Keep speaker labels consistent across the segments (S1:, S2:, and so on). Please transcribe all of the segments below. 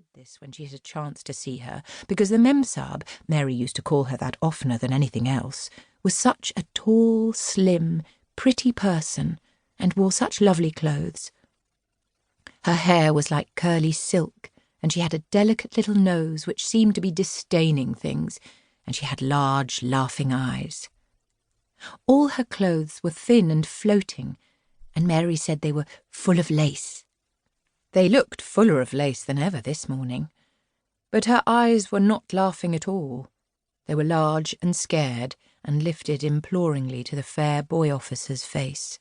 S1: did this when she had a chance to see her, because the Memsahib, Mary used to call her that oftener than anything else, was such a tall, slim, pretty person, and wore such lovely clothes. Her hair was like curly silk, and she had a delicate little nose which seemed to be disdaining things, and she had large, laughing eyes. All her clothes were thin and floating, and Mary said they were full of lace. They looked fuller of lace than ever this morning, but her eyes were not laughing at all. They were large and scared, and lifted imploringly to the fair boy officer's face.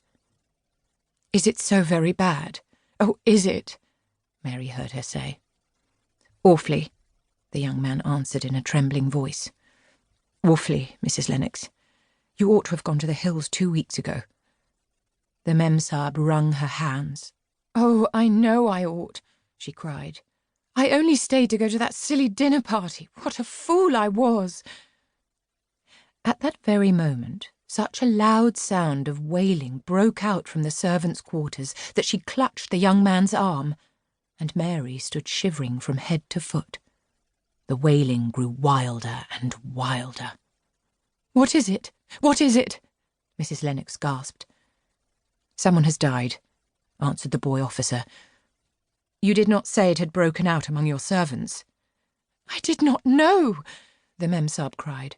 S1: "Is it so very bad? Oh, is it?" Mary heard her say. "Awfully," the young man answered in a trembling voice. "Awfully, Mrs. Lennox. You ought to have gone to the hills 2 weeks ago." The Memsahib wrung her hands. "Oh, I know I ought," she cried. "I only stayed to go to that silly dinner party. What a fool I was!" At that very moment, such a loud sound of wailing broke out from the servants' quarters that she clutched the young man's arm, and Mary stood shivering from head to foot. The wailing grew wilder and wilder. "What is it? What is it?" Mrs. Lennox gasped. "Someone has died," answered the boy officer. "You did not say it had broken out among your servants." "I did not know," the Memsahib cried.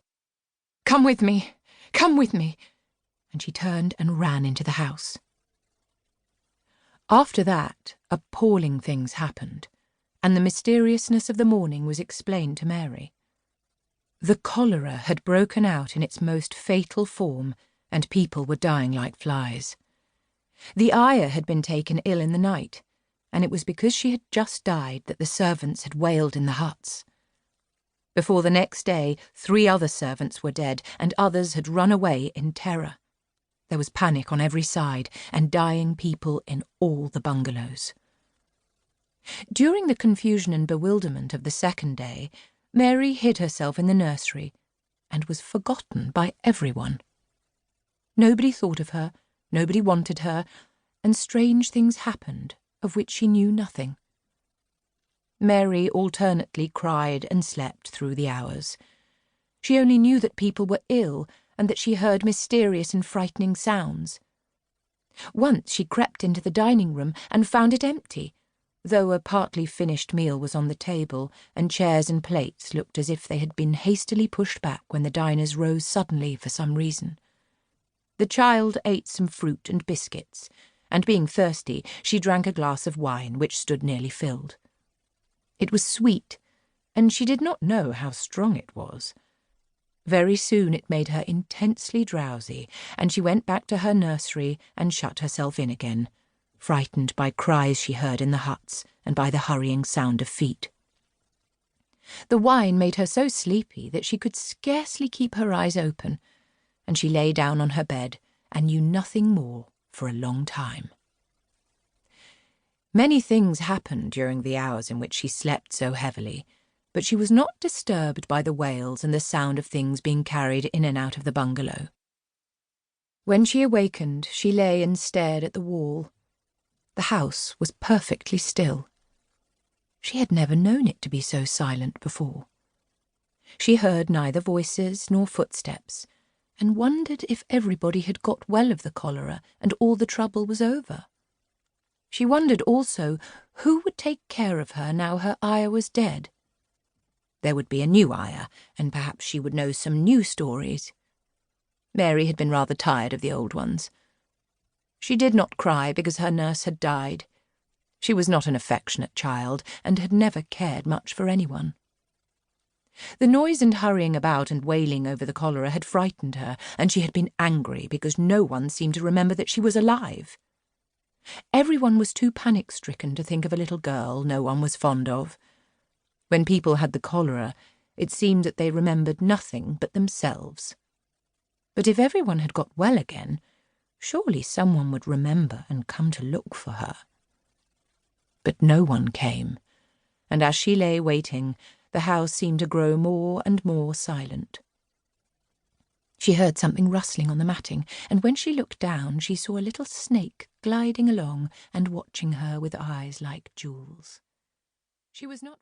S1: "Come with me, come with me," and she turned and ran into the house. After that, appalling things happened, and the mysteriousness of the morning was explained to Mary. The cholera had broken out in its most fatal form, and people were dying like flies. The ayah had been taken ill in the night, and it was because she had just died that the servants had wailed in the huts. Before the next day, 3 other servants were dead, and others had run away in terror. There was panic on every side, and dying people in all the bungalows. During the confusion and bewilderment of the second day, Mary hid herself in the nursery, and was forgotten by everyone. Nobody thought of her, nobody wanted her, and strange things happened of which she knew nothing. Mary alternately cried and slept through the hours. She only knew that people were ill, and that she heard mysterious and frightening sounds. Once she crept into the dining room and found it empty, though a partly finished meal was on the table, and chairs and plates looked as if they had been hastily pushed back when the diners rose suddenly for some reason. The child ate some fruit and biscuits, and being thirsty, she drank a glass of wine which stood nearly filled. It was sweet, and she did not know how strong it was. Very soon it made her intensely drowsy, and she went back to her nursery and shut herself in again, frightened by cries she heard in the huts and by the hurrying sound of feet. The wine made her so sleepy that she could scarcely keep her eyes open, and she lay down on her bed and knew nothing more for a long time. Many things happened during the hours in which she slept so heavily, but she was not disturbed by the wails and the sound of things being carried in and out of the bungalow. When she awakened, she lay and stared at the wall. The house was perfectly still. She had never known it to be so silent before. She heard neither voices nor footsteps, and wondered if everybody had got well of the cholera and all the trouble was over. She wondered also who would take care of her now her ayah was dead. There would be a new ayah, and perhaps she would know some new stories. Mary had been rather tired of the old ones. She did not cry because her nurse had died. She was not an affectionate child, and had never cared much for anyone. The noise and hurrying about and wailing over the cholera had frightened her, and she had been angry because no one seemed to remember that she was alive. Everyone was too panic-stricken to think of a little girl no one was fond of. When people had the cholera, it seemed that they remembered nothing but themselves. But if everyone had got well again, surely someone would remember and come to look for her. But no one came, and as she lay waiting, the house seemed to grow more and more silent. She heard something rustling on the matting, and when she looked down, she saw a little snake gliding along and watching her with eyes like jewels. She was not